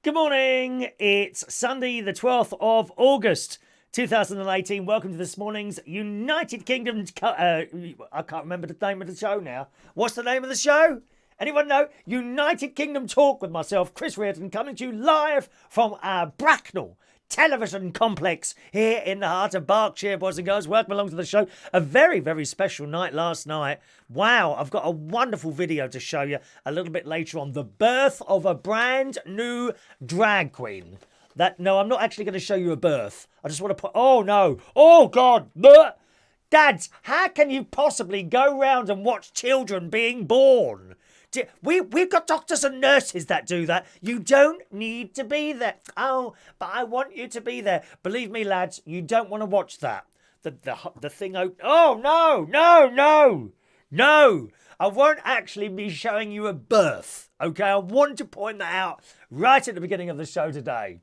Good morning. It's Sunday, the 12th of August, 2018. Welcome to this morning's United Kingdom. I can't remember the name of the show now. What's the name of the show? Anyone know? United Kingdom Talk with myself, Chris Reardon, coming to you live from our Bracknell television complex here in the heart of Berkshire, boys and girls. Welcome along to the show. A very, very special night last night. Wow, I've got a wonderful video to show you a little bit later on. The birth of a brand new drag queen. No, I'm not actually going to show you a birth. I just want to put, oh no, oh God, bleh. Dads, how can you possibly go round and watch children being born? We've got doctors and nurses that do that. You don't need to be there. Oh, but I want you to be there. Believe me, lads, you don't want to watch that. The thing. Oh no. I won't actually be showing you a birth. Okay, I want to point that out right at the beginning of the show today.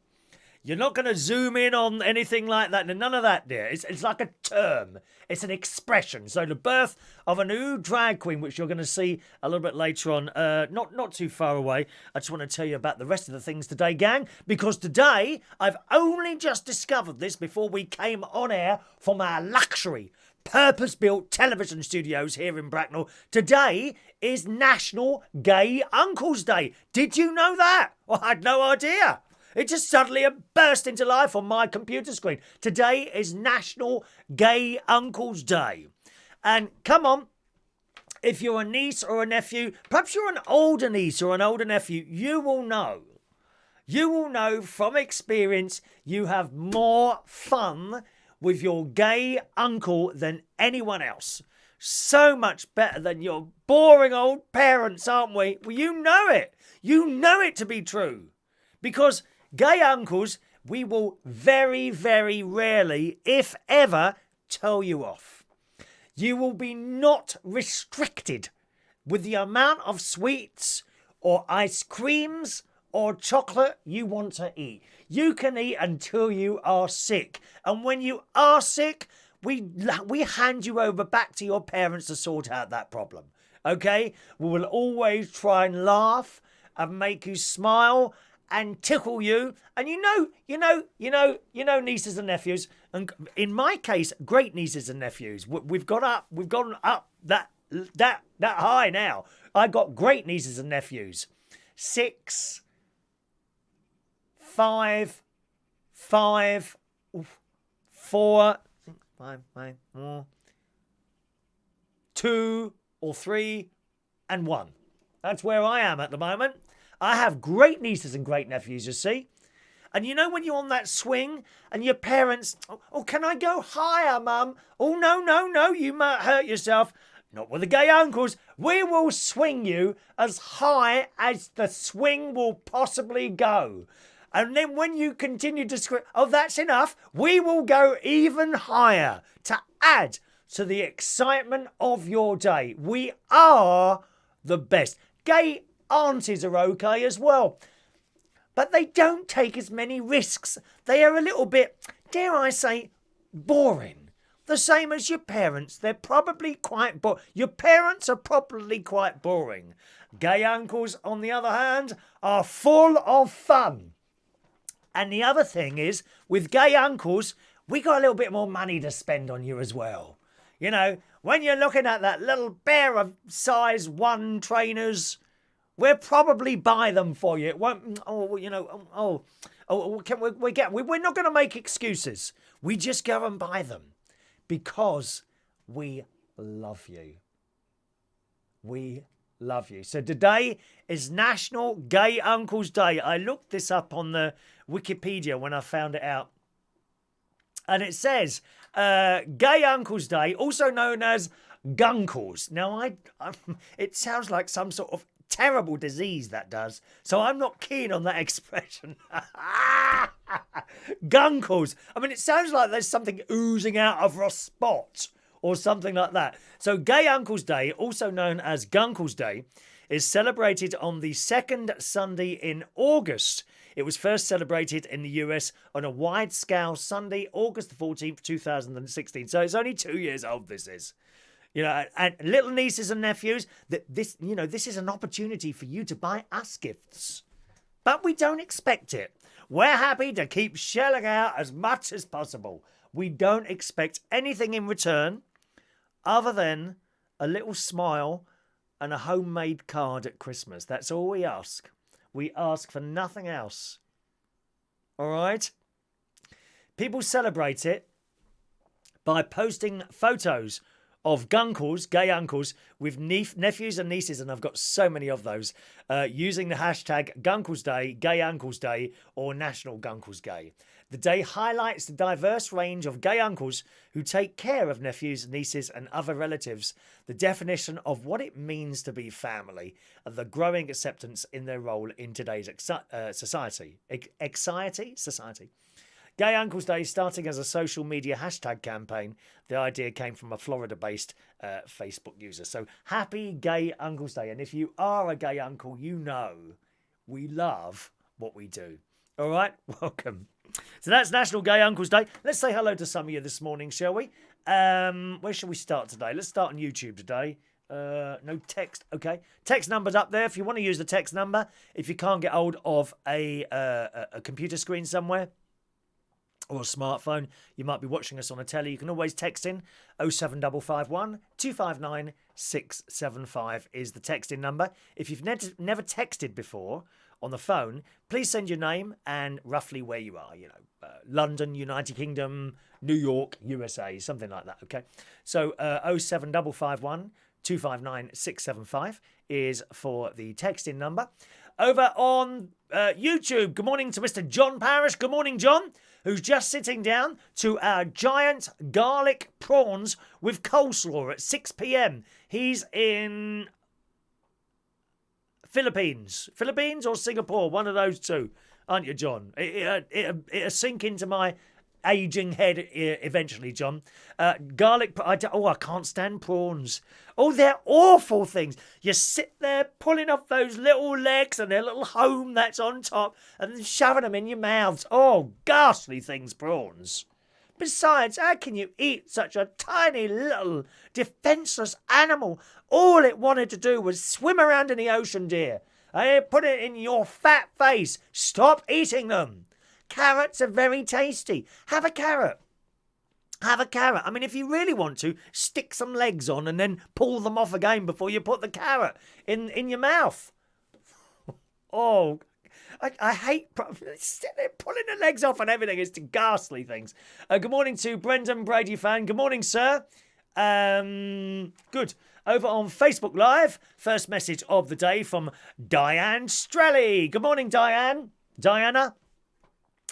You're not going to zoom in on anything like that. None of that, dear. It's like a term. It's an expression. So the birth of a new drag queen, which you're going to see a little bit later on, not too far away. I just want to tell you about the rest of the things today, gang, because today I've only just discovered this before we came on air from our luxury purpose-built television studios here in Bracknell. Today is National Gay Uncles Day. Did you know that? Well, I had no idea. It just suddenly burst into life on my computer screen. Today is National Gay Uncles Day. And come on, if you're a niece or a nephew, perhaps you're an older niece or an older nephew, you will know. You will know from experience you have more fun with your gay uncle than anyone else. So much better than your boring old parents, aren't we? Well, you know it. You know it to be true. Because gay uncles, we will very, very rarely, if ever, tell you off. You will be not restricted with the amount of sweets or ice creams or chocolate you want to eat. You can eat until you are sick. And when you are sick, we hand you over back to your parents to sort out that problem. Okay? We will always try and laugh and make you smile and tickle you, and you know nieces and nephews, and in my case, great nieces and nephews. We've gone up that high now. I got great nieces and nephews. 6, 5, 5, 4, 2 or 3, and 1. That's where I am at the moment. I have great nieces and great nephews, you see. And you know when you're on that swing and your parents, oh, can I go higher, Mum? Oh, no, you might hurt yourself. Not with the gay uncles. We will swing you as high as the swing will possibly go. And then when you continue to scream, oh, that's enough, we will go even higher to add to the excitement of your day. We are the best. Gay aunties are okay as well, but they don't take as many risks. They are a little bit, dare I say, boring. The same as your parents. They're probably quite boring. Your parents are probably quite boring. Gay uncles, on the other hand, are full of fun. And the other thing is, with gay uncles, we got a little bit more money to spend on you as well. You know, when you're looking at that little pair of size 1 trainers, we'll probably buy them for you. It won't. We're not going to make excuses. We just go and buy them because we love you. We love you. So today is National Gay Uncles Day. I looked this up on the Wikipedia when I found it out, and it says Gay Uncles Day, also known as Gunkles. Now, it sounds like some sort of terrible disease, that does. So I'm not keen on that expression. Gunkles. I mean, it sounds like there's something oozing out of a spot or something like that. So Gay Uncles Day, also known as Gunkles Day, is celebrated on the second Sunday in August. It was first celebrated in the US on a wide-scale Sunday, August the 14th, 2016. So it's only 2 years old, this is. You know, and little nieces and nephews, this is an opportunity for you to buy us gifts. but we don't expect it. We're happy to keep shelling out as much as possible. We don't expect anything in return other than a little smile and a homemade card at Christmas. That's all we ask. We ask for nothing else. All right? People celebrate it by posting photos of guncles, gay uncles, with nephews and nieces, and I've got so many of those, using the hashtag Guncles Day, Gay Uncles Day, or National Guncles Day. The day highlights the diverse range of gay uncles who take care of nephews, nieces, and other relatives, the definition of what it means to be family, and the growing acceptance in their role in today's society. Society. Gay Uncles Day starting as a social media hashtag campaign. The idea came from a Florida-based Facebook user. So happy Gay Uncles Day. And if you are a gay uncle, you know we love what we do. All right? Welcome. So that's National Gay Uncles Day. Let's say hello to some of you this morning, shall we? Where shall we start today? Let's start on YouTube today. No text. Okay. Text number's up there if you want to use the text number. If you can't get hold of a computer screen somewhere, or a smartphone, you might be watching us on a telly, you can always text in 07551 259 675 is the texting number. If you've never texted before on the phone, please send your name and roughly where you are, London, United Kingdom, New York, USA, something like that, okay? So 07551 259 675 is for the texting number. Over on YouTube, good morning to Mr. John Parrish. Good morning, John, who's just sitting down to our giant garlic prawns with coleslaw at 6 p.m. He's in Philippines or Singapore, one of those two, aren't you, John? It'll sink into my aging head eventually, John. Garlic, I can't stand prawns. Oh, they're awful things. You sit there pulling off those little legs and their little home that's on top and then shoving them in your mouths. Oh, ghastly things, prawns. Besides, how can you eat such a tiny little defenceless animal? All it wanted to do was swim around in the ocean, dear. I put it in your fat face. Stop eating them. Carrots are very tasty. Have a carrot. Have a carrot. I mean, if you really want to, stick some legs on and then pull them off again before you put the carrot in your mouth. Oh, I hate pulling the legs off and everything. It's ghastly things. Good morning to Brendan Brady fan. Good morning, sir. Good. Over on Facebook Live, first message of the day from Diane Strelly. Good morning, Diane. Diana.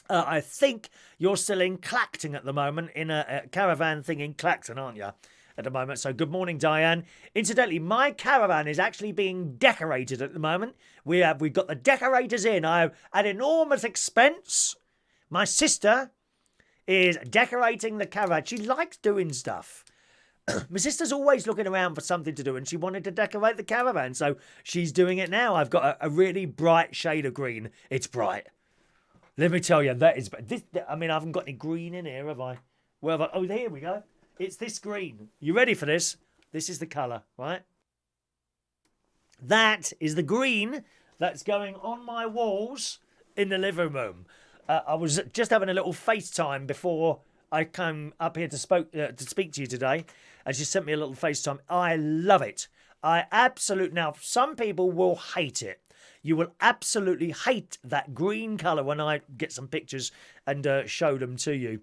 I think you're still in Clacton at the moment, in a caravan thing in Clacton, aren't you, at the moment? So good morning, Diane. Incidentally, my caravan is actually being decorated at the moment. We've got the decorators in. At enormous expense. My sister is decorating the caravan. She likes doing stuff. My sister's always looking around for something to do, and she wanted to decorate the caravan, so she's doing it now. I've got a really bright shade of green. It's bright. Let me tell you, that is... I haven't got any green in here, have I? Where have I? Oh, here we go. It's this green. You ready for this? This is the colour, right? That is the green that's going on my walls in the living room. I was just having a little FaceTime before I came up here to speak to you today, and she sent me a little FaceTime. I love it. Now, some people will hate it. You will absolutely hate that green colour when I get some pictures and show them to you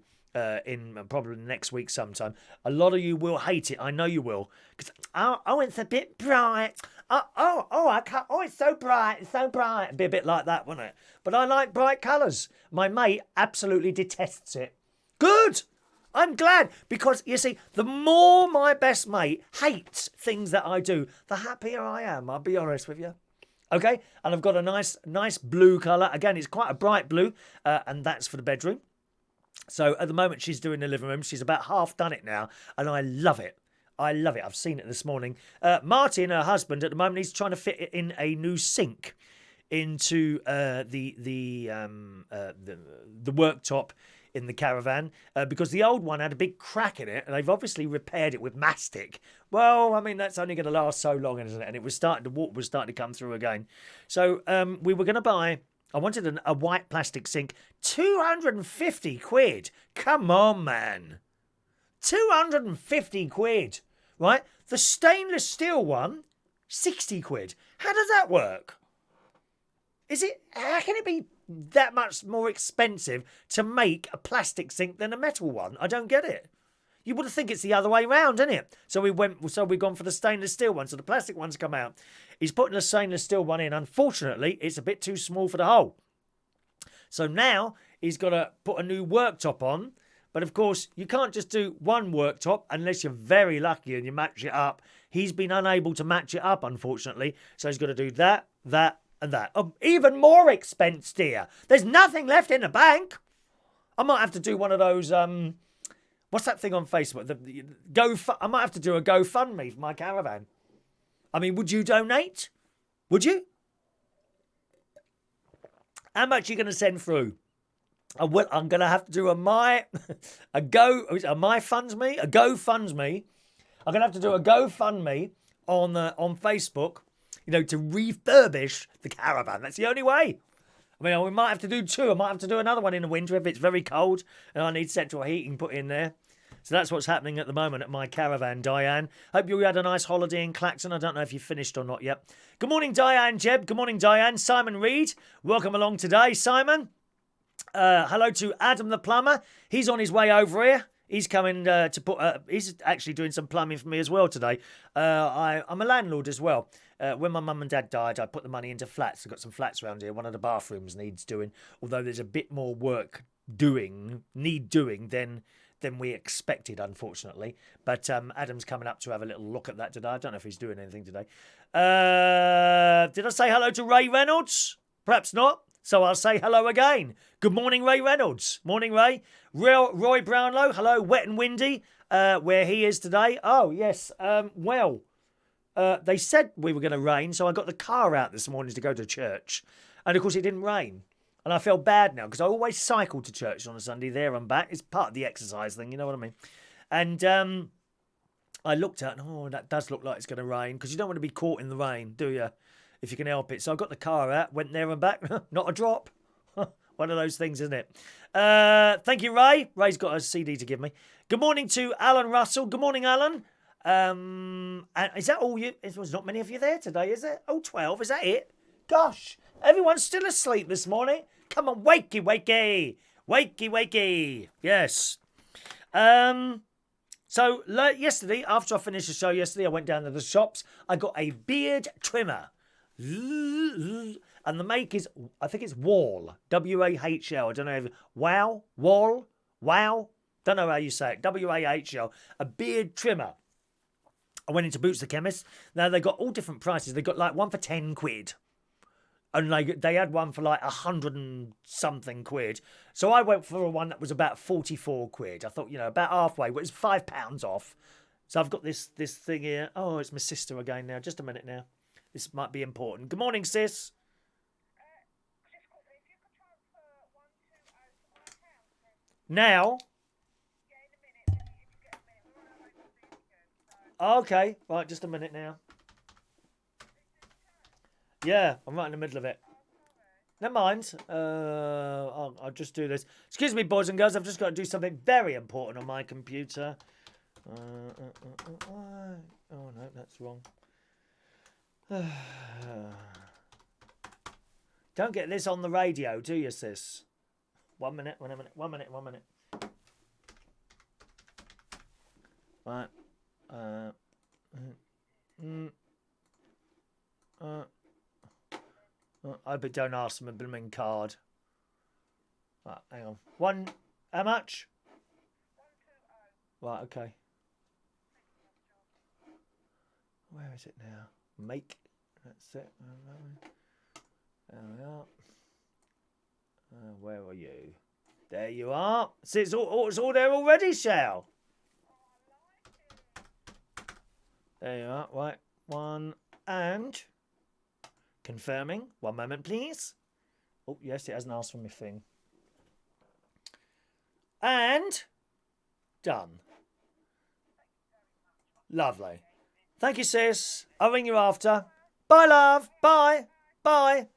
in probably next week sometime. A lot of you will hate it. I know you will. Because, it's a bit bright. I can't. Oh, it's so bright. It's so bright. It'd be a bit like that, wouldn't it? But I like bright colours. My mate absolutely detests it. Good. I'm glad, because, you see, the more my best mate hates things that I do, the happier I am, I'll be honest with you. Okay, and I've got a nice blue colour. Again, it's quite a bright blue, and that's for the bedroom. So at the moment, she's doing the living room. She's about half done it now, and I love it. I love it. I've seen it this morning. Martin, her husband, at the moment, he's trying to fit in a new sink into the worktop in the caravan, because the old one had a big crack in it, and they've obviously repaired it with mastic. Well, I mean, that's only going to last so long, isn't it? And the water was starting to come through again. So we were going to buy I wanted a white plastic sink. 250 quid. Come on, man. 250 quid. Right? The stainless steel one, 60 quid. How does that work? How can it be that much more expensive to make a plastic sink than a metal one? I don't get it. You would think it's the other way round, isn't it? So we've gone for the stainless steel one. So the plastic one's come out. He's putting the stainless steel one in. Unfortunately, it's a bit too small for the hole. So now he's got to put a new worktop on. But of course, you can't just do one worktop unless you're very lucky and you match it up. He's been unable to match it up, unfortunately. So he's got to do that, that, and that. Oh, even more expense, dear. There's nothing left in the bank. I might have to do one of those... what's that thing on Facebook? I might have to do a GoFundMe for my caravan. I mean, would you donate? Would you? How much are you going to send through? I'm going to have to do a GoFundMe. I'm going to have to do a GoFundMe on Facebook, to refurbish the caravan. That's the only way. I mean, we might have to do two. I might have to do another one in the winter if it's very cold and I need central heating put in there. So that's what's happening at the moment at my caravan, Diane. Hope you had a nice holiday in Clacton. I don't know if you finished or not yet. Good morning, Diane Jeb. Good morning, Diane. Simon Reed, welcome along today, Simon. Hello to Adam the plumber. He's on his way over here. He's coming to put... he's actually doing some plumbing for me as well today. I'm a landlord as well. When my mum and dad died, I put the money into flats. I've got some flats around here. One of the bathrooms needs doing, although there's a bit more work doing than we expected, unfortunately. But Adam's coming up to have a little look at that today. I don't know if he's doing anything today. Did I say hello to Ray Reynolds? Perhaps not. So I'll say hello again. Good morning, Ray Reynolds. Morning, Ray. Roy Brownlow. Hello, wet and windy. Where he is today. Oh, yes. They said we were going to rain, so I got the car out this morning to go to church. And, of course, it didn't rain. And I feel bad now because I always cycle to church on a Sunday there and back. It's part of the exercise thing, you know what I mean? And I looked at it, that does look like it's going to rain because you don't want to be caught in the rain, do you? If you can help it. So I got the car out, went there and back. Not a drop. One of those things, isn't it? Thank you, Ray. Ray's got a CD to give me. Good morning to Alan Russell. Good morning, Alan. And is that all you... There's not many of you there today, is it? 12, is that it? Gosh, everyone's still asleep this morning. Come on, wakey, wakey. Wakey, wakey. Yes. So yesterday, after I finished the show yesterday, I went down to the shops. I got a beard trimmer. And the make is, I think it's Wall. W-A-H-L. I don't know if... Wall? Don't know how you say it. W-A-H-L. A beard trimmer. I went into Boots the Chemist. Now, they got all different prices. They got like one for 10 quid. And they had one for like 100 and something quid. So I went for one that was about 44 quid. I thought, about halfway. Well, it was £5 off. So I've got this thing here. Oh, it's my sister again now. Just a minute now. This might be important. Good morning, sis. Now? Okay. Right, just a minute now. Yeah, I'm right in the middle of it. Never mind. I'll just do this. Excuse me, boys and girls. I've just got to do something very important on my computer. Oh, no, that's wrong. Don't get this on the radio, do you, sis? 1 minute. Right. I hope it don't ask them a blooming card. Right, hang on. How much? 120. Right, okay. Where is it now? Make. That's it. There we are. Where are you? There you are. See, it's all there already, Shell. There you are. Right. One and... Confirming. 1 moment, please. Oh, yes, it hasn't asked for my thing. And... Done. Lovely. Thank you, sis. I'll ring you after. Bye, love. Bye. Bye.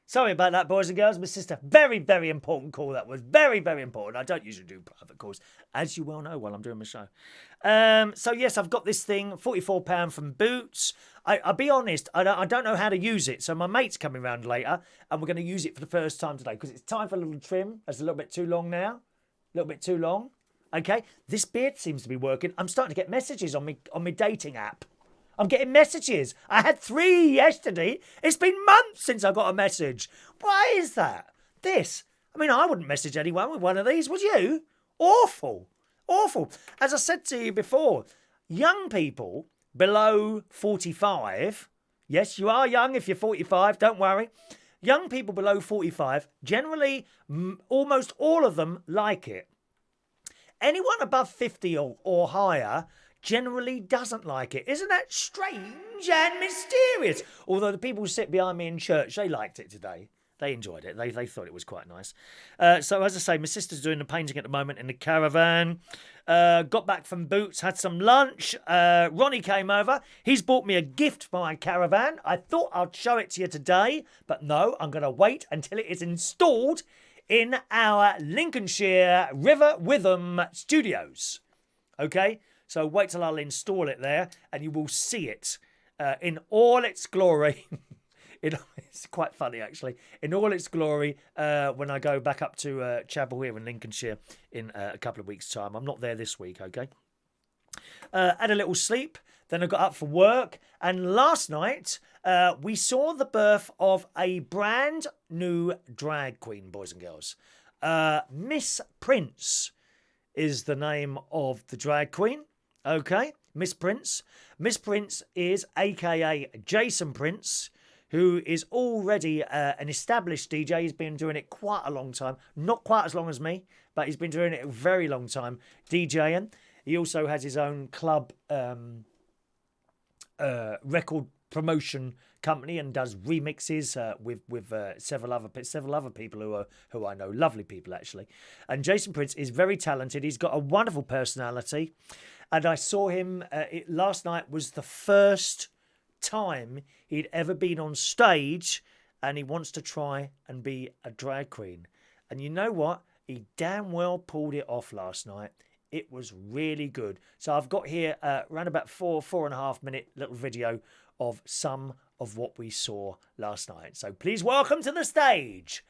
Sorry about that, boys and girls. My sister, very, very important call. That was very, very important. I don't usually do private calls, as you well know, while I'm doing my show. So, yes, I've got this thing, £44 from Boots. I'll be honest, I don't know how to use it. So my mate's coming round later, and we're going to use it for the first time today because it's time for a little trim. It's a little bit too long now. A little bit too long. Okay, this beard seems to be working. I'm starting to get messages on my dating app. I'm getting messages. I had 3 yesterday. It's been months since I got a message. Why is that? I mean, I wouldn't message anyone with one of these, would you? Awful. Awful. As I said to you before, young people below 45, yes, you are young if you're 45, don't worry. Young people below 45, generally, almost all of them like it. Anyone above 50 or higher generally doesn't like it. Isn't that strange and mysterious? Although the people who sit behind me in church, they liked it today. They enjoyed it. They thought it was quite nice. So as I say, my sister's doing the painting at the moment in the caravan. Got back from Boots, had some lunch. Ronnie came over. He's bought me a gift for my caravan. I thought I'd show it to you today, but no, I'm going to wait until it is installed in our Lincolnshire River Witham studios. Okay? So wait till I'll install it there and you will see it in all its glory. It's quite funny, actually. In all its glory when I go back up to Chapel here in Lincolnshire in a couple of weeks' time. I'm not there this week, okay? Had a little sleep. Then I got up for work. And last night, we saw the birth of a brand new drag queen, boys and girls. Miss Prince is the name of the drag queen. Okay, Miss Prince. Miss Prince is a.k.a. Jason Prince, who is already an established DJ. He's been doing it quite a long time. Not quite as long as me, but he's been doing it a very long time, DJing. He also has his own club record promotion company and does remixes with several other people who I know, lovely people actually. And Jason Prince is very talented. He's got a wonderful personality, and I saw him last night. Was the first time he'd ever been on stage, and he wants to try and be a drag queen. And you know what? He damn well pulled it off last night. It was really good. So I've got here around about 4.5 minute little video of some of what we saw last night. So please welcome to the stage,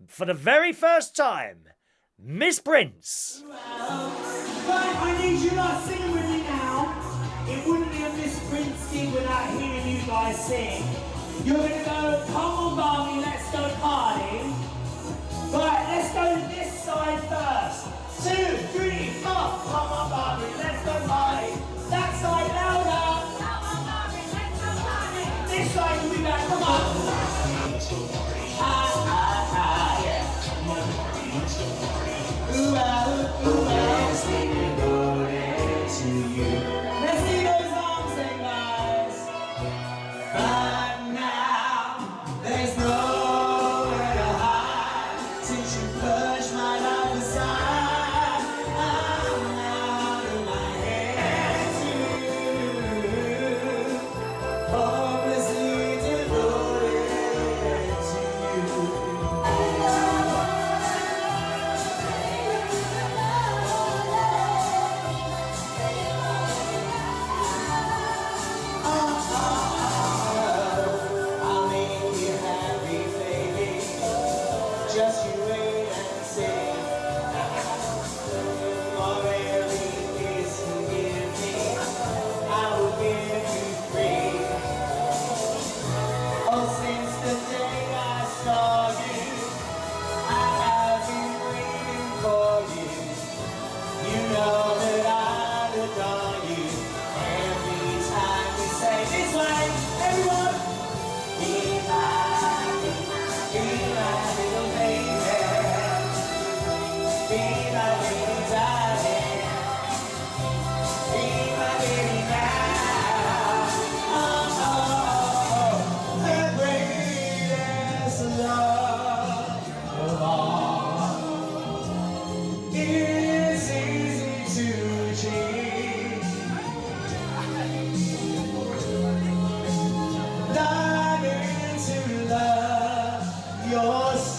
for the very first time, Miss Prince. Right, I need you lot singing with me now. It wouldn't be a Miss Prince gig without hearing you guys sing. You're going to go, come on Barbie, let's go party. Right, let's go this side first. 2, 3, 4. Come on Barbie, let's go party. That side louder. This side will be back, come on. Yeah. Ooh, let's sing it to you. Let's see those arms and guys. But now, there's nowhere to hide. Since you pushed my life aside, I'm out of my hands to you. Hopelessly devoted to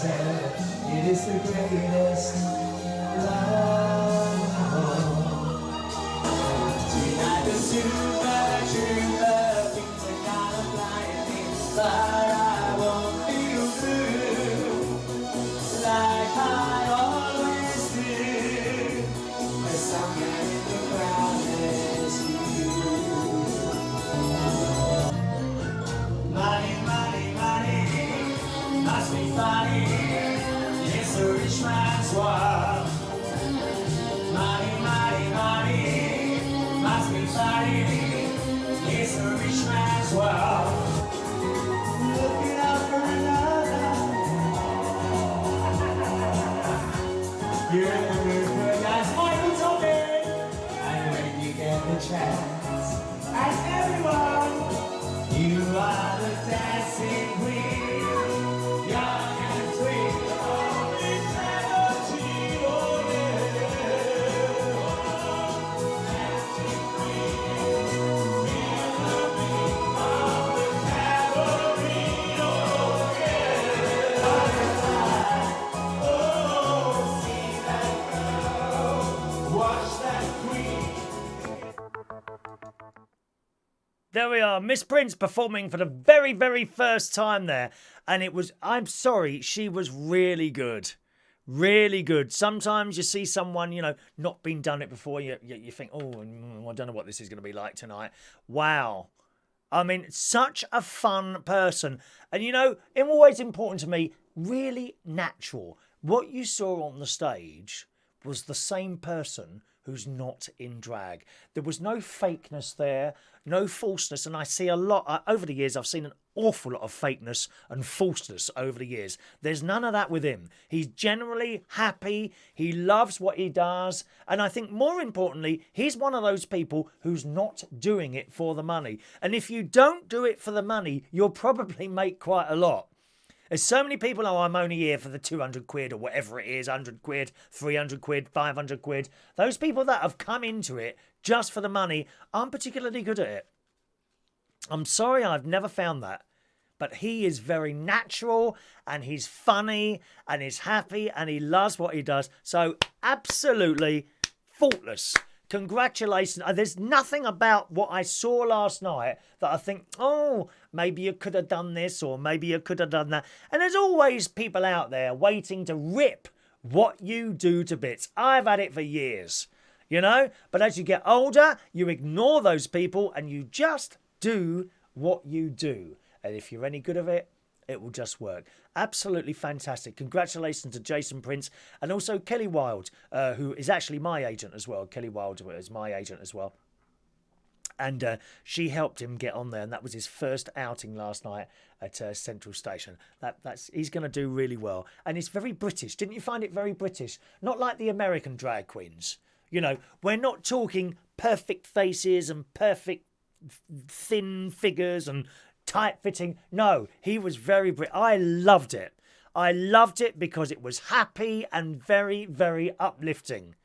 said it is the greatest love. Tonight the super trooper thinks I gotta fly it, but I won't feel through like I always do. There's somewhere in the crowd there's you. Money, money, money, must be funny. It's a rich man's world. Money, money, money, must be funny. It's a rich man's world. Looking out for another. You're the good guys, Michael Toppin. And when you get the chance, ask everyone. You are the dancing queen, young and sweet, of eternity, oh yeah. Dancing queen, feel the beat of the tambourine, oh yeah. Butterfly, oh, see that girl, watch that queen. There we are, Miss Prince performing for the very, very first time there. And it was, I'm sorry, she was really good. Really good. Sometimes you see someone, you know, not been done it before. You think, oh, I don't know what this is going to be like tonight. Wow. I mean, such a fun person. And, you know, it's always important to me, really natural. What you saw on the stage was the same person who's not in drag. There was no fakeness there, no falseness. And I see a lot, over the years, I've seen an awful lot of fakeness and falseness over the years. There's none of that with him. He's generally happy. He loves what he does. And I think more importantly, he's one of those people who's not doing it for the money. And if you don't do it for the money, you'll probably make quite a lot. There's so many people, oh, I'm only here for the 200 quid or whatever it is, 100 quid, 300 quid, 500 quid. Those people that have come into it just for the money aren't particularly good at it. I'm sorry, I've never found that. But he is very natural and he's funny and he's happy and he loves what he does. So absolutely faultless. Congratulations. There's nothing about what I saw last night that I think, oh, maybe you could have done this or maybe you could have done that. And there's always people out there waiting to rip what you do to bits. I've had it for years, you know. But as you get older, you ignore those people and you just do what you do. And if you're any good at it, it will just work. Absolutely fantastic. Congratulations to Jason Prince and also Kelly Wilde, who is actually my agent as well. Kelly Wilde is my agent as well. And she helped him get on there. And that was his first outing last night at Central Station. He's going to do really well. And it's very British. Didn't you find it very British? Not like the American drag queens. You know, we're not talking perfect faces and perfect thin figures and tight fitting. No, he was very I loved it. I loved it because it was happy and very, very uplifting.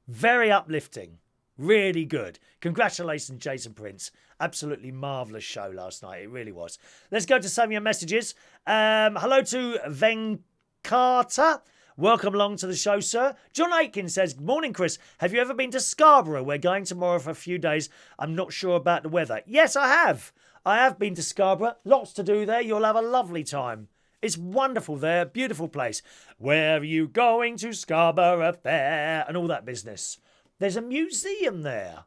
Very uplifting. Really good. Congratulations, Jason Prince. Absolutely marvellous show last night. It really was. Let's go to some of your messages. Hello to Venkata. Welcome along to the show, sir. John Aiken says, good morning, Chris. Have you ever been to Scarborough? We're going tomorrow for a few days. I'm not sure about the weather. Yes, I have. I have been to Scarborough. Lots to do there. You'll have a lovely time. It's wonderful there. Beautiful place. Where are you going to Scarborough Fair? And all that business. There's a museum there.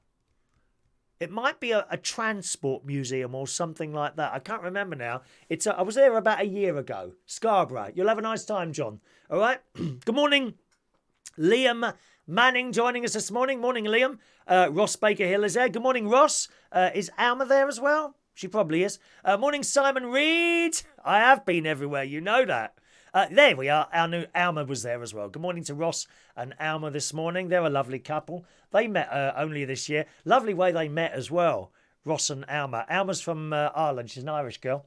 It might be a transport museum or something like that. I can't remember now. I was there about a year ago. Scarborough. You'll have a nice time, John. All right. Good morning. Liam Manning joining us this morning. Morning, Liam. Ross Baker Hill is there. Good morning, Ross. Is Alma there as well? She probably is. Morning, Simon Reed. I have been everywhere. You know that. There we are. Our new Alma was there as well. Good morning to Ross and Alma this morning. They're a lovely couple. They met only this year. Lovely way they met as well. Ross and Alma. Alma's from Ireland. She's an Irish girl.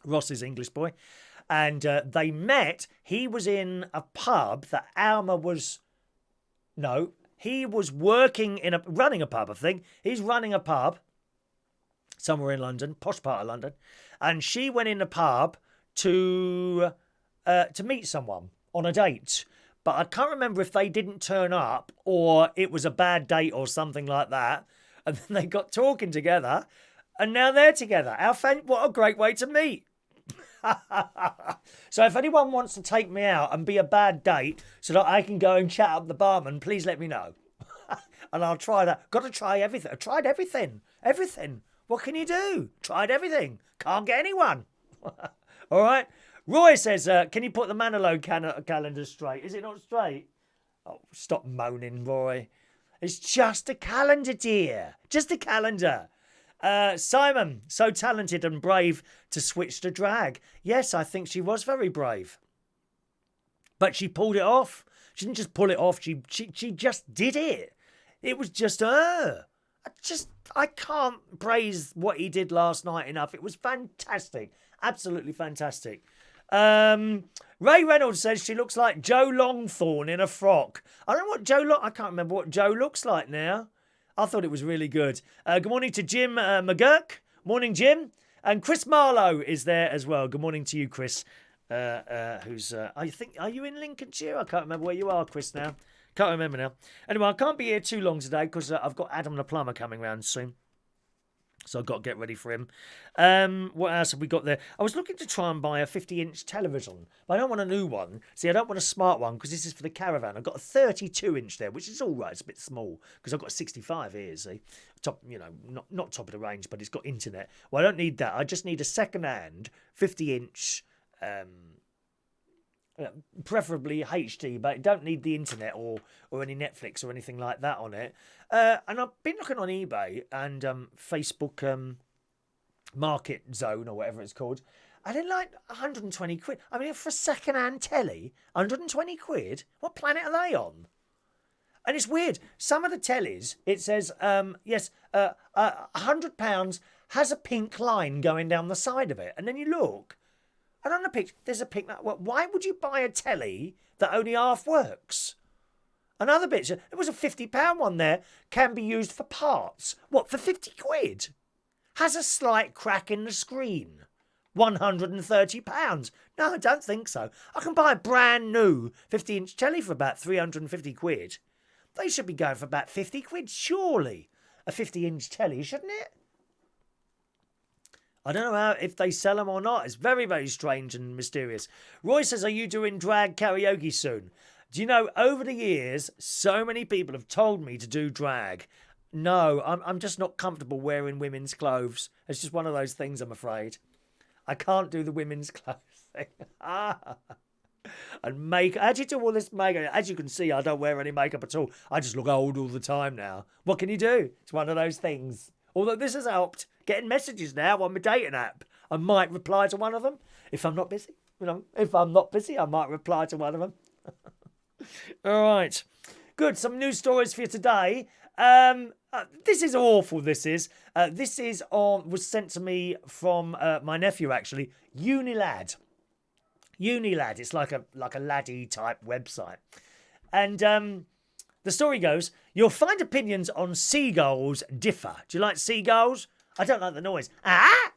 Ross is English boy. And they met. He was in a pub that Alma was... No, he was running a pub, I think. He's running a pub somewhere in London, posh part of London. And she went in the pub to to meet someone on a date. But I can't remember if they didn't turn up or it was a bad date or something like that. And then they got talking together and now they're together. What a great way to meet. So if anyone wants to take me out and be a bad date so that I can go and chat up the barman, please let me know. And I'll try that. Got to try everything. I tried everything. Everything. What can you do? Tried everything. Can't get anyone. All right. Roy says, can you put the Manalo calendar straight? Is it not straight? Oh, stop moaning, Roy. It's just a calendar, dear. Just a calendar. Simon, so talented and brave to switch to drag. Yes, I think she was very brave. But she pulled it off. She didn't just pull it off. She just did it. It was just her. I can't praise what he did last night enough. It was fantastic. Absolutely fantastic. Ray Reynolds says she looks like Joe Longthorne in a frock. I don't know what I can't remember what Joe looks like now. I thought it was really good. Good morning to Jim McGurk. Morning, Jim. And Chris Marlowe is there as well. Good morning to you, Chris. Are you in Lincolnshire? I can't remember where you are, Chris, now. Can't remember now. Anyway, I can't be here too long today because I've got Adam the plumber coming round soon. So I've got to get ready for him. What else have we got there? I was looking to try and buy a 50-inch television, but I don't want a new one. See, I don't want a smart one because this is for the Caravan. I've got a 32-inch there, which is all right. It's a bit small because I've got a 65 here, see. Top, not top of the range, but it's got internet. Well, I don't need that. I just need a second-hand 50-inch, preferably HD, but it don't need the internet or any Netflix or anything like that on it. And I've been looking on eBay and Facebook Market Zone or whatever it's called, and they're like 120 quid. I mean, for a second-hand telly, 120 quid? What planet are they on? And it's weird. Some of the tellies, it says, yes, £100 has a pink line going down the side of it. And then you look, and on the picture, there's a pink line. Well, why would you buy a telly that only half works? Another bit, there was a £50 one there, can be used for parts. What, for 50 quid? Has a slight crack in the screen. £130. No, I don't think so. I can buy a brand new 50-inch telly for about 350 quid. They should be going for about 50 quid, surely. A 50-inch telly, shouldn't it? I don't know if they sell them or not. It's very, very strange and mysterious. Roy says, are you doing drag karaoke soon? Do you know, over the years, so many people have told me to do drag. No, I'm just not comfortable wearing women's clothes. It's just one of those things, I'm afraid. I can't do the women's clothes thing. And how do you do all this makeup? As you can see, I don't wear any makeup at all. I just look old all the time now. What can you do? It's one of those things. Although this has helped. Getting messages now on my dating app. I might reply to one of them. If I'm not busy. If I'm not busy, I might reply to one of them. All right. Good. Some news stories for you today. This is awful, this is. Was sent to me from my nephew, actually. Unilad. It's like a laddie type website. And the story goes, you'll find opinions on seagulls differ. Do you like seagulls? I don't like the noise. Aren't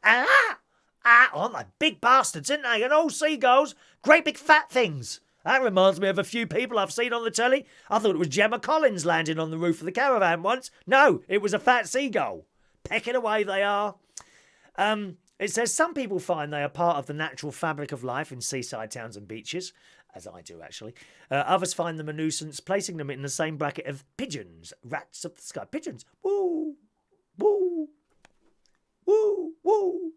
they big bastards, aren't they? And all seagulls, great big fat things. That reminds me of a few people I've seen on the telly. I thought it was Gemma Collins landing on the roof of the Caravan once. No, it was a fat seagull. Pecking away they are. It says some people find they are part of the natural fabric of life in seaside towns and beaches, as I do actually. Others find them a nuisance, placing them in the same bracket of pigeons, rats of the sky. Pigeons. Woo, woo, woo, woo.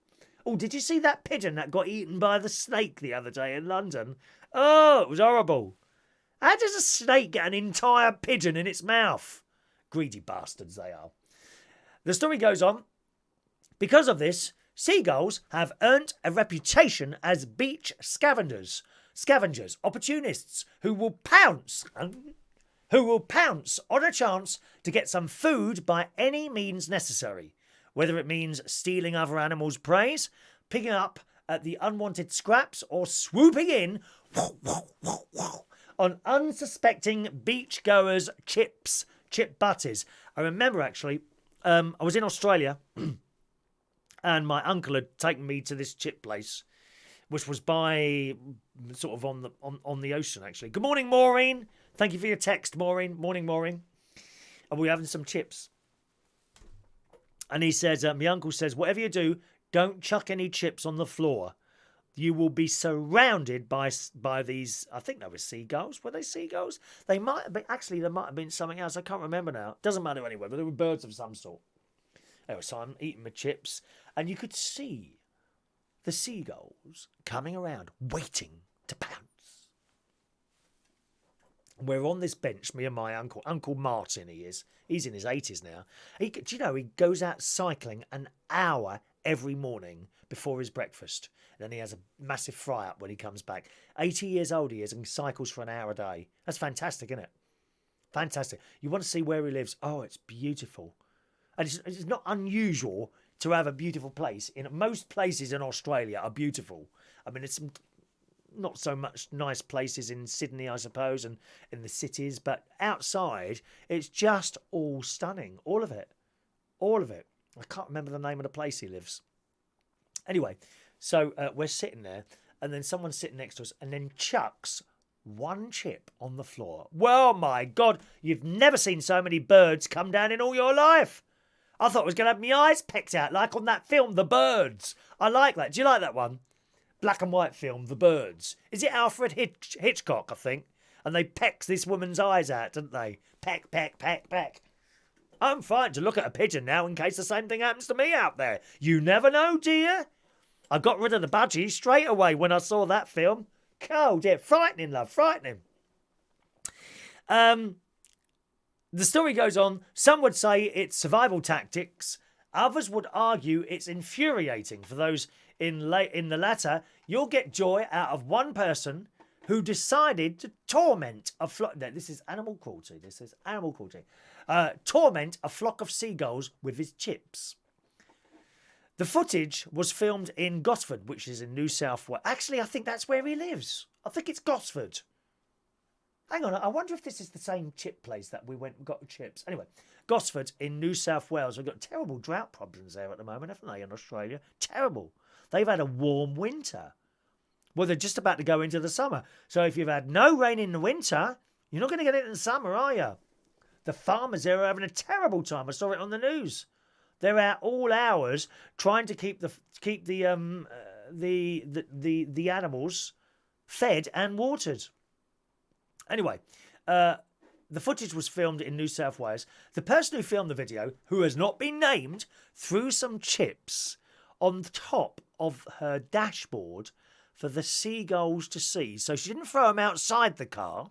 Oh, did you see that pigeon that got eaten by the snake the other day in London? Oh, it was horrible. How does a snake get an entire pigeon in its mouth? Greedy bastards they are. The story goes on. Because of this, seagulls have earned a reputation as beach scavengers, opportunists who will pounce on a chance to get some food by any means necessary, whether it means stealing other animals' prey, picking up at the unwanted scraps, or swooping in on unsuspecting beachgoers' chip butties. I remember actually, I was in Australia and my uncle had taken me to this chip place which was by sort of on the ocean, actually. Good morning, Maureen. Thank you for your text, Maureen. Morning, Maureen. And we're having some chips. And he says, my uncle says, whatever you do, don't chuck any chips on the floor. You will be surrounded by these, I think they were seagulls. Were they seagulls? They might have been, actually, there might have been something else. I can't remember now. Doesn't matter anyway, but they were birds of some sort. Anyway, so I'm eating my chips, and you could see the seagulls coming around, waiting to pounce. We're on this bench, me and my uncle. Uncle Martin, he is. He's in his 80s now. Do you know, he goes out cycling an hour every morning before his breakfast. And then he has a massive fry-up when he comes back. 80 years old he is and cycles for an hour a day. That's fantastic, isn't it? Fantastic. You want to see where he lives? Oh, it's beautiful. And it's not unusual to have a beautiful place. Most places in Australia are beautiful. I mean, it's not so much nice places in Sydney, I suppose, and in the cities, but outside, it's just all stunning. All of it. All of it. I can't remember the name of the place he lives. Anyway, so we're sitting there, and then someone's sitting next to us, and then chucks one chip on the floor. Well, my God, you've never seen so many birds come down in all your life. I thought I was going to have my eyes pecked out, like on that film, The Birds. I like that. Do you like that one? Black and white film, The Birds. Is it Alfred Hitchcock, I think? And they pecked this woman's eyes out, didn't they? Peck, peck, peck, peck. I'm frightened to look at a pigeon now in case the same thing happens to me out there. You never know, dear. I got rid of the budgie straight away when I saw that film. Oh, dear. Frightening, love. Frightening. The story goes on. Some would say it's survival tactics. Others would argue it's infuriating. For those in the latter, you'll get joy out of one person who decided to torment a flock. No, this is animal cruelty. This is animal cruelty. Torment a flock of seagulls with his chips. The footage was filmed in Gosford, which is in New South Wales. Actually, I think that's where he lives. I think it's Gosford. Hang on, I wonder if this is the same chip place that we went and got chips. Anyway, Gosford in New South Wales. We've got terrible drought problems there at the moment, haven't they, in Australia? Terrible. They've had a warm winter. Well, they're just about to go into the summer. So if you've had no rain in the winter, you're not going to get it in the summer, are you? The farmers there are having a terrible time. I saw it on the news. They're out all hours trying to keep the animals fed and watered. Anyway, the footage was filmed in New South Wales. The person who filmed the video, who has not been named, threw some chips on the top of her dashboard for the seagulls to see. So she didn't throw them outside the car.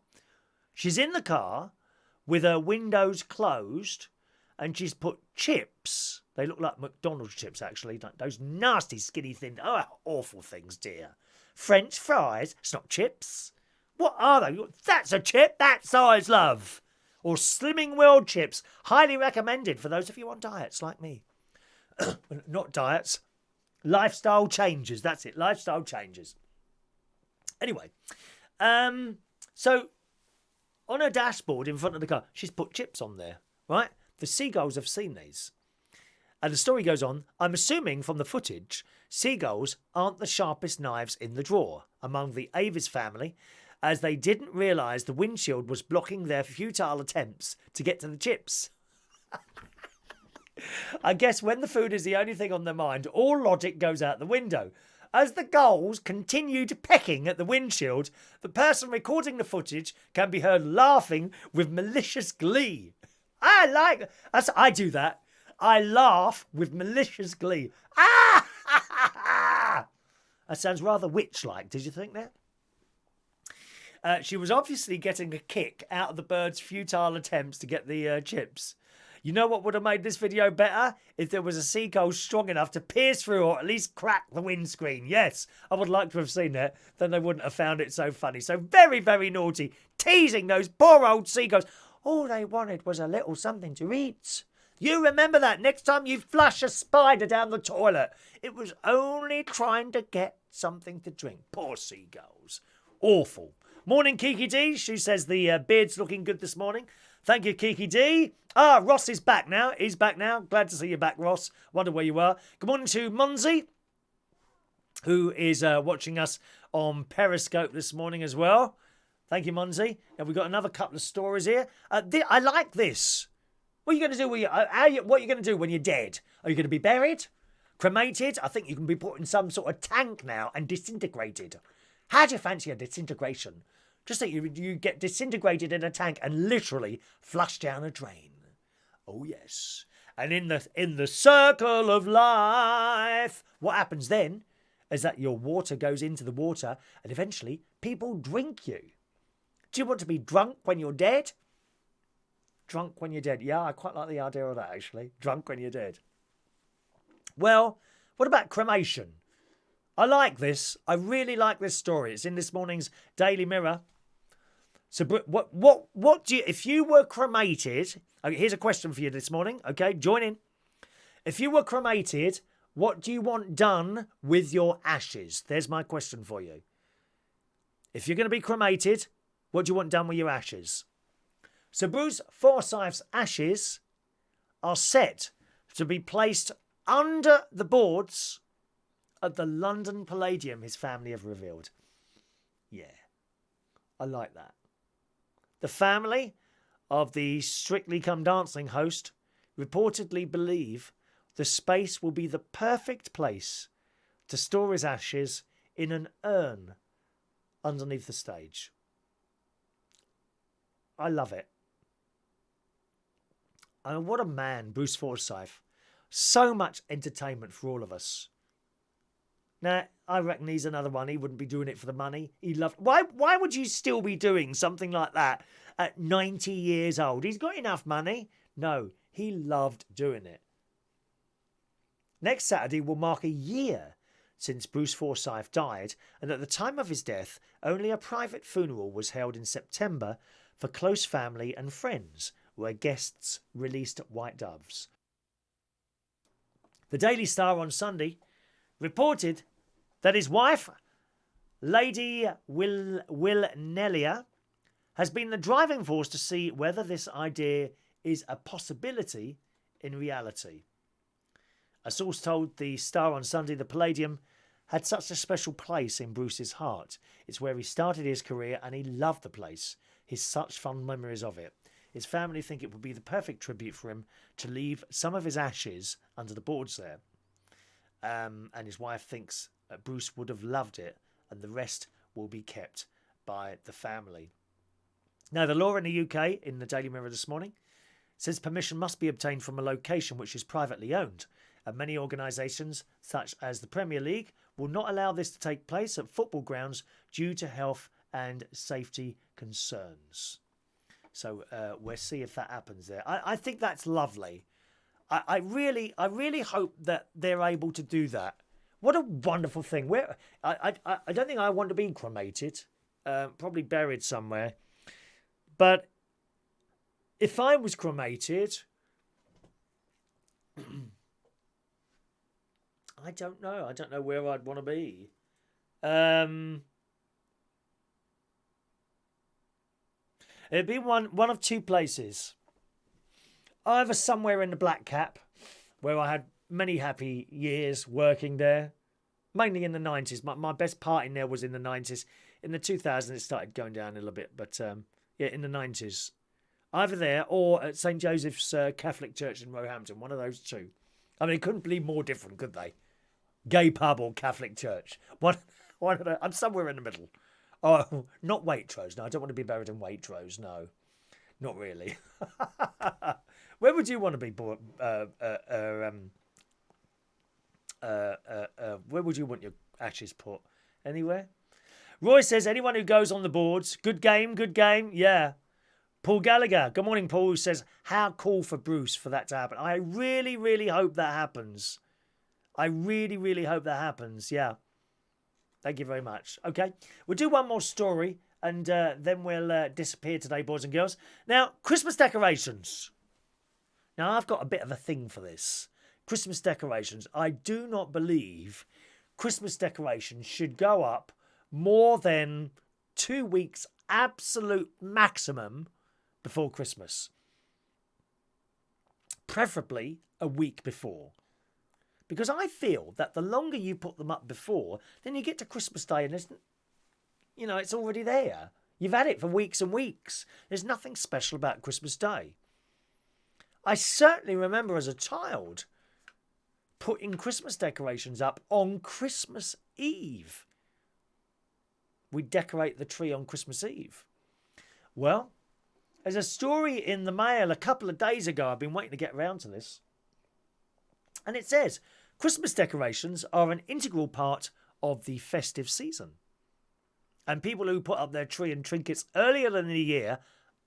She's in the car with her windows closed, and she's put chips. They look like McDonald's chips, actually. Those nasty, skinny, thin, awful things, dear. French fries. It's not chips. What are they? That's a chip that size, love. Or Slimming World chips. Highly recommended for those of you on diets like me. Not diets. Lifestyle changes. That's it. Lifestyle changes. Anyway. So, on her dashboard in front of the car, she's put chips on there. Right? The seagulls have seen these. And the story goes on, I'm assuming from the footage, seagulls aren't the sharpest knives in the drawer among the Avis family, as they didn't realise the windshield was blocking their futile attempts to get to the chips. I guess when the food is the only thing on their mind, all logic goes out the window. As the gulls continued pecking at the windshield, the person recording the footage can be heard laughing with malicious glee. I do that. I laugh with malicious glee. Ah! That sounds rather witch-like, did you think that? She was obviously getting a kick out of the bird's futile attempts to get the chips. You know what would have made this video better? If there was a seagull strong enough to pierce through or at least crack the windscreen. Yes, I would like to have seen that. Then they wouldn't have found it so funny. So very, very naughty. Teasing those poor old seagulls. All they wanted was a little something to eat. You remember that next time you flush a spider down the toilet. It was only trying to get something to drink. Poor seagulls. Awful. Morning, Kiki D. She says the beard's looking good this morning. Thank you, Kiki D. Ross is back now. He's back now. Glad to see you back, Ross. Wonder where you are. Good morning to Monzi. who is watching us on Periscope this morning as well. Thank you, Monzi. Now, we've got another couple of stories here. I like this. What are you going to do? What are you going to do when you're dead? Are you going to be buried? Cremated? I think you can be put in some sort of tank now and disintegrated. How do you fancy a disintegration? Just think you get disintegrated in a tank and literally flushed down a drain. Oh, yes. And in the circle of life, what happens then is that your water goes into the water and eventually people drink you. Do you want to be drunk when you're dead? Drunk when you're dead. Yeah, I quite like the idea of that, actually. Drunk when you're dead. Well, what about cremation? I like this. I really like this story. It's in this morning's Daily Mirror. So what do you, if you were cremated, okay, here's a question for you this morning, okay, join in. If you were cremated, what do you want done with your ashes? There's my question for you. If you're going to be cremated, what do you want done with your ashes? So Bruce Forsyth's ashes are set to be placed under the boards at the London Palladium his family have revealed. Yeah, I like that. The family of the Strictly Come Dancing host reportedly believe the space will be the perfect place to store his ashes in an urn underneath the stage. I love it. And what a man, Bruce Forsyth. So much entertainment for all of us. Now, I reckon he's another one. He wouldn't be doing it for the money. He loved. Why would you still be doing something like that at 90 years old? He's got enough money. No, he loved doing it. Next Saturday will mark a year since Bruce Forsyth died, and at the time of his death, only a private funeral was held in September for close family and friends, where guests released white doves. The Daily Star on Sunday reported that his wife, Lady Wilnelia, has been the driving force to see whether this idea is a possibility in reality. A source told the Star on Sunday the Palladium had such a special place in Bruce's heart. It's where he started his career and he loved the place. He's such fond memories of it. His family think it would be the perfect tribute for him to leave some of his ashes under the boards there. And his wife thinks Bruce would have loved it, and the rest will be kept by the family. Now, the law in the UK, in the Daily Mirror this morning, says permission must be obtained from a location which is privately owned, and many organisations, such as the Premier League, will not allow this to take place at football grounds due to health and safety concerns. So we'll see if that happens there. I think that's lovely. I really hope that they're able to do that. What a wonderful thing. I don't think I want to be cremated. Probably buried somewhere. But if I was cremated, I don't know. I don't know where I'd want to be. It'd be one of two places. Either somewhere in the Black Cap, where I had many happy years working there, mainly in the 90s. My best part in there was in the 90s. In the 2000s, it started going down a little bit, but yeah, in the 90s. Either there or at St. Joseph's Catholic Church in Roehampton, one of those two. I mean, it couldn't be more different, could they? Gay pub or Catholic church. One of the, I'm somewhere in the middle. Oh, not Waitrose. No, I don't want to be buried in Waitrose. No, not really. Where would you want to be? Where would you want your ashes put? Anywhere? Roy says, anyone who goes on the boards, good game, good game. Yeah. Paul Gallagher. Good morning, Paul, who says, how cool for Bruce for that to happen. I really, really hope that happens. I really, really hope that happens. Yeah. Thank you very much. Okay. We'll do one more story and then we'll disappear today, boys and girls. Now, Christmas decorations. Now, I've got a bit of a thing for this. Christmas decorations. I do not believe Christmas decorations should go up more than 2 weeks absolute maximum before Christmas. Preferably a week before. Because I feel that the longer you put them up before, then you get to Christmas Day and it's already there. You've had it for weeks and weeks. There's nothing special about Christmas Day. I certainly remember as a child putting Christmas decorations up on Christmas Eve. We decorate the tree on Christmas Eve. Well, there's a story in the mail a couple of days ago. I've been waiting to get around to this. And it says, Christmas decorations are an integral part of the festive season. And people who put up their tree and trinkets earlier than the year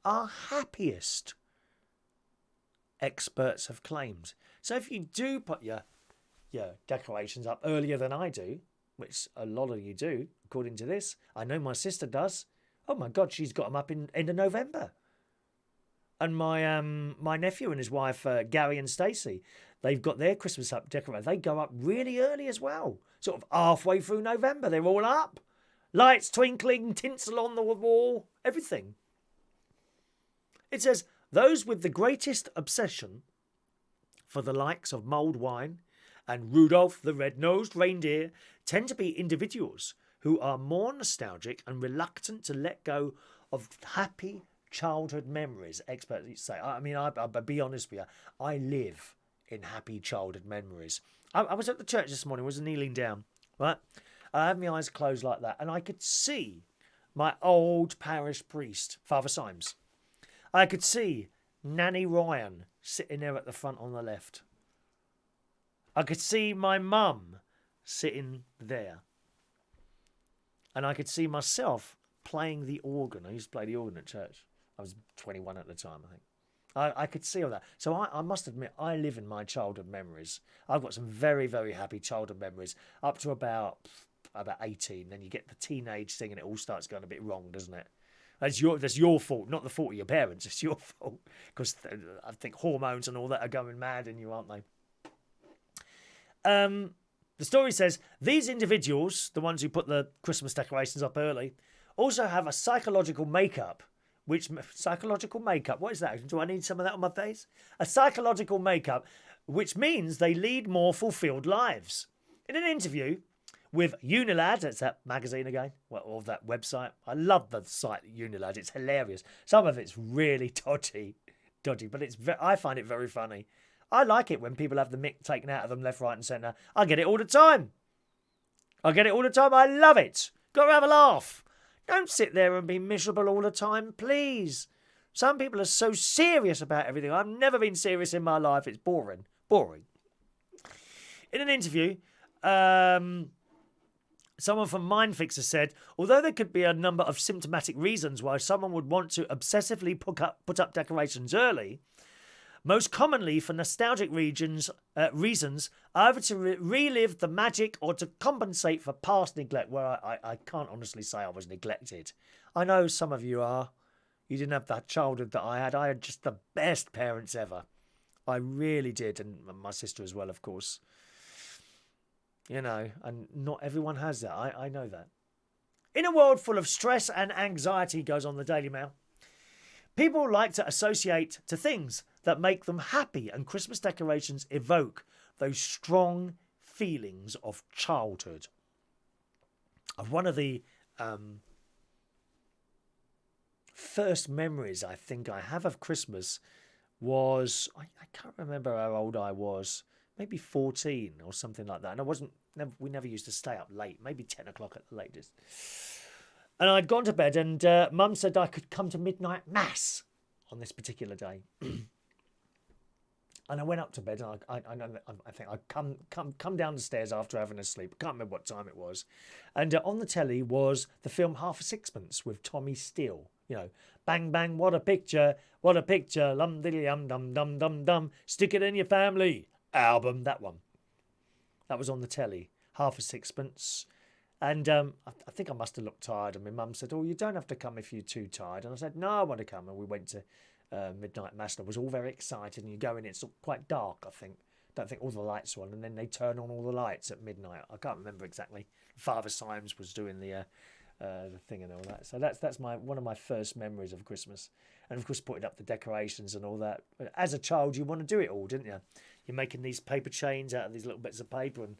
are happiest, experts have claimed. So if you do put your decorations up earlier than I do, which a lot of you do, according to this, I know my sister does. Oh my God, she's got them up in end of November. And my nephew and his wife, Gary and Stacey, they've got their Christmas up decorated. They go up really early as well. Sort of halfway through November, they're all up. Lights twinkling, tinsel on the wall, everything. It says, those with the greatest obsession for the likes of mulled wine and Rudolph the Red-Nosed Reindeer tend to be individuals who are more nostalgic and reluctant to let go of happy childhood memories, experts say. I mean, I'll be honest with you, I live in happy childhood memories. I was at the church this morning, was kneeling down, right? I had my eyes closed like that, and I could see my old parish priest, Father Symes. I could see Nanny Ryan sitting there at the front on the left. I could see my mum sitting there. And I could see myself playing the organ. I used to play the organ at church. I was 21 at the time, I think. I could see all that. So I must admit, I live in my childhood memories. I've got some very, very happy childhood memories up to about 18. Then you get the teenage thing and it all starts going a bit wrong, doesn't it? That's your fault, not the fault of your parents. It's your fault. Because I think hormones and all that are going mad in you, aren't they? The story says, these individuals, the ones who put the Christmas decorations up early, also have a psychological makeup. Psychological makeup? What is that? Do I need some of that on my face? A psychological makeup, which means they lead more fulfilled lives. In an interview with Unilad, that's that magazine again, or that website. I love the site Unilad. It's hilarious. Some of it's really dodgy, but I find it very funny. I like it when people have the mick taken out of them left, right and centre. I get it all the time. I love it. Got to have a laugh. Don't sit there and be miserable all the time, please. Some people are so serious about everything. I've never been serious in my life. It's boring. In an interview, someone from Mindfixer said, although there could be a number of symptomatic reasons why someone would want to obsessively put up decorations early, most commonly for nostalgic reasons, either to relive the magic or to compensate for past neglect. Well, I can't honestly say I was neglected. I know some of you are. You didn't have that childhood that I had. I had just the best parents ever. I really did, and my sister as well, of course. You know, and not everyone has that. I know that. In a world full of stress and anxiety, goes on the Daily Mail, people like to associate to things that make them happy, and Christmas decorations evoke those strong feelings of childhood. One of the first memories I think I have of Christmas was, I can't remember how old I was, maybe 14 or something like that. And we never used to stay up late, maybe 10 o'clock at the latest. And I'd gone to bed, and Mum said I could come to midnight mass on this particular day. And I went up to bed, and I think I'd come down the stairs after having a sleep. I can't remember what time it was. And on the telly was the film Half a Sixpence with Tommy Steele. You know, bang, bang, what a picture, lum diddly dum dum dum dum dum, stick it in your family album, that one. That was on the telly, Half a Sixpence. And I think I must have looked tired, and my mum said, oh, you don't have to come if you're too tired. And I said, no, I want to come. And we went to midnight mass, and I was all very excited, and you go in, it's quite dark, I think. Don't think all the lights are on, and then they turn on all the lights at midnight. I can't remember exactly. Father Symes was doing the thing and all that. So that's one of my first memories of Christmas. And of course, putting up the decorations and all that. As a child, you want to do it all, didn't you? You're making these paper chains out of these little bits of paper and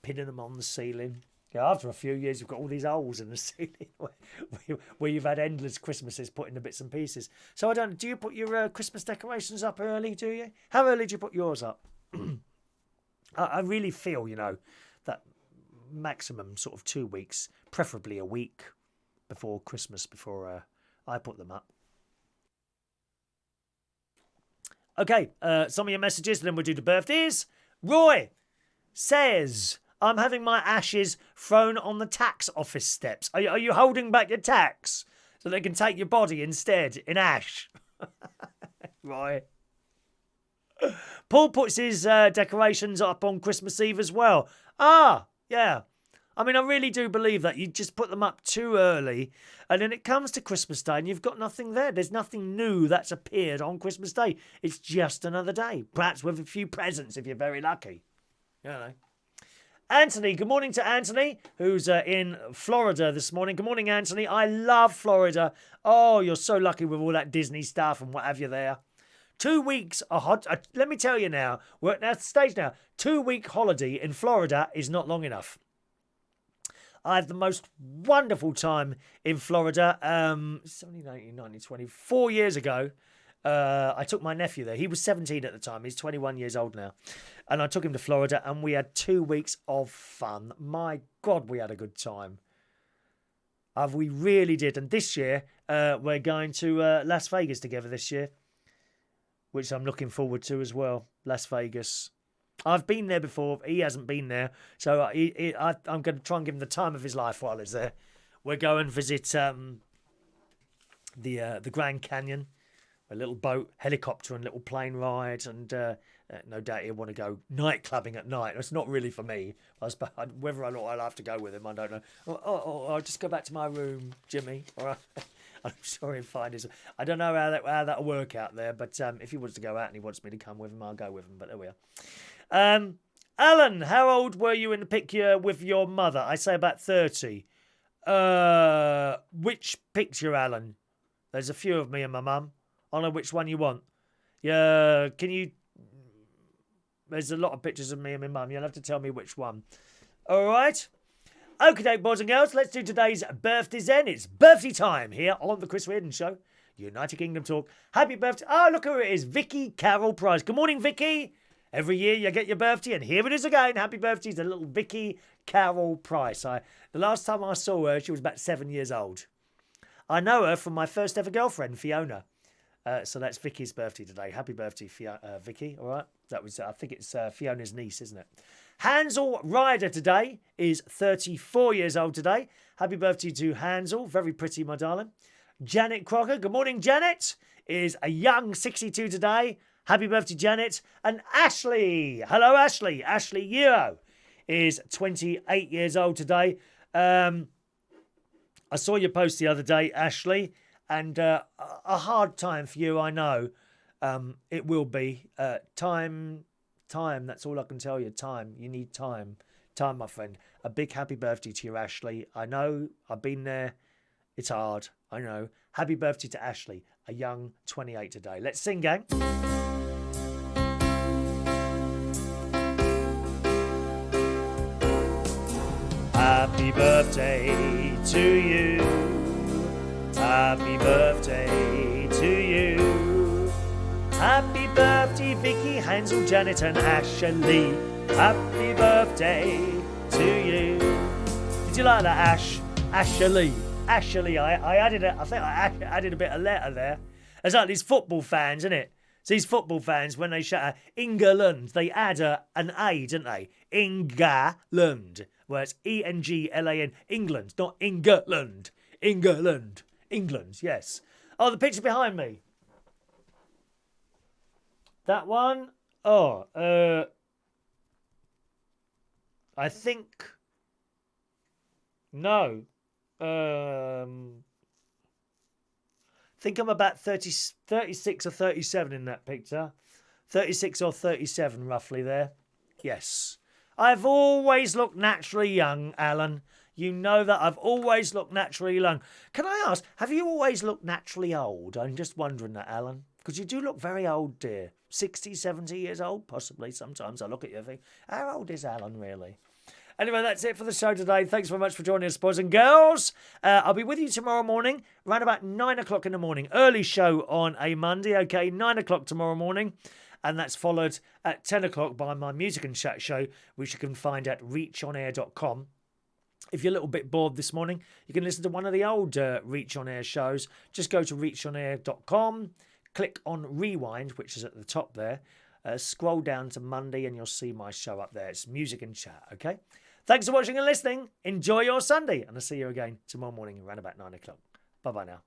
pinning them on the ceiling. Yeah, after a few years, you've got all these holes in the ceiling where you've had endless Christmases put in the bits and pieces. So do you put your Christmas decorations up early, do you? How early do you put yours up? I really feel, that maximum sort of 2 weeks, preferably a week before Christmas, before I put them up. Okay, some of your messages, then we'll do the birthdays. Roy says, I'm having my ashes thrown on the tax office steps. Are you holding back your tax so they can take your body instead in ash? Roy. Paul puts his decorations up on Christmas Eve as well. Ah, yeah. I mean, I really do believe that. You just put them up too early, and then it comes to Christmas Day, and you've got nothing there. There's nothing new that's appeared on Christmas Day. It's just another day, perhaps with a few presents if you're very lucky. You know. Anthony, good morning to Anthony, who's in Florida this morning. Good morning, Anthony. I love Florida. Oh, you're so lucky with all that Disney stuff and what have you there. 2 weeks are hot. Let me tell you now, we're at that stage now. 2-week holiday in Florida is not long enough. I had the most wonderful time in Florida 17, 18, 19, 20, 4 years ago. I took my nephew there. He was 17 at the time. He's 21 years old now. And I took him to Florida and we had 2 weeks of fun. My God, we had a good time. We really did. And this year, we're going to Las Vegas together this year, which I'm looking forward to as well. Las Vegas. I've been there before. He hasn't been there. So I'm going to try and give him the time of his life while he's there. We're going to visit the Grand Canyon. A little boat, helicopter and little plane ride. And no doubt he'll want to go night clubbing at night. It's not really for me. Whether I'll have to go with him, I don't know. I'll just go back to my room, Jimmy. All right. I'm sure he'll find his... I don't know how that'll work out there. But if he wants to go out and he wants me to come with him, I'll go with him. But there we are. Alan, how old were you in the picture with your mother? I say about 30. Which picture, Alan? There's a few of me and my mum. I don't know which one you want. Yeah, can you... There's a lot of pictures of me and my mum. You'll have to tell me which one. All right. Okay, boys and girls, let's do today's birthdays then. It's birthday time here on the Chris Reardon Show. United Kingdom Talk. Happy birthday. Oh, look who it is. Vicky Carol Price. Good morning, Vicky. Every year you get your birthday, and here it is again. Happy birthday to little Vicky Carol Price. The last time I saw her, she was about 7 years old. I know her from my first ever girlfriend, Fiona. So that's Vicky's birthday today. Happy birthday, Vicky. All right. That was, I think it's Fiona's niece, isn't it? Hansel Ryder today is 34 years old today. Happy birthday to Hansel. Very pretty, my darling. Janet Crocker. Good morning, Janet. Is a young 62 today. Happy birthday, Janet. And Ashley. Hello, Ashley. Ashley Yeo is 28 years old today. I saw your post the other day, Ashley. And a hard time for you, I know. It will be. Time, that's all I can tell you. Time, you need time. Time, my friend. A big happy birthday to you, Ashley. I know, I've been there. It's hard, I know. Happy birthday to Ashley, a young 28 today. Let's sing, gang. Happy birthday to you. Happy birthday to you. Happy birthday, Vicky, Hansel, Janet and Ashley. Happy birthday to you. Did you like that, Ash? Ashley. Ashley, I added a bit of letter there. It's like these football fans, isn't it? So these football fans, when they shout England, they add an A, don't they? England. Well, it's E-N-G-L-A-N. England, not England. England. England, yes. Oh, the picture behind me. That one? Oh, I think... No. I think I'm about 36 or 37 in that picture. 36 or 37 roughly there. Yes. I've always looked naturally young, Alan. You know that I've always looked naturally young. Can I ask, have you always looked naturally old? I'm just wondering that, Alan. Because you do look very old, dear. 60, 70 years old, possibly. Sometimes I look at you and think, how old is Alan really? Anyway, that's it for the show today. Thanks very much for joining us, boys and girls. I'll be with you tomorrow morning, around about 9 o'clock in the morning. Early show on a Monday, okay? 9 o'clock tomorrow morning. And that's followed at 10 o'clock by my Music and Chat show, which you can find at reachonair.com. If you're a little bit bored this morning, you can listen to one of the old Reach On Air shows. Just go to reachonair.com, click on Rewind, which is at the top there. Scroll down to Monday and you'll see my show up there. It's Music and Chat, okay? Thanks for watching and listening. Enjoy your Sunday. And I'll see you again tomorrow morning around about 9 o'clock. Bye-bye now.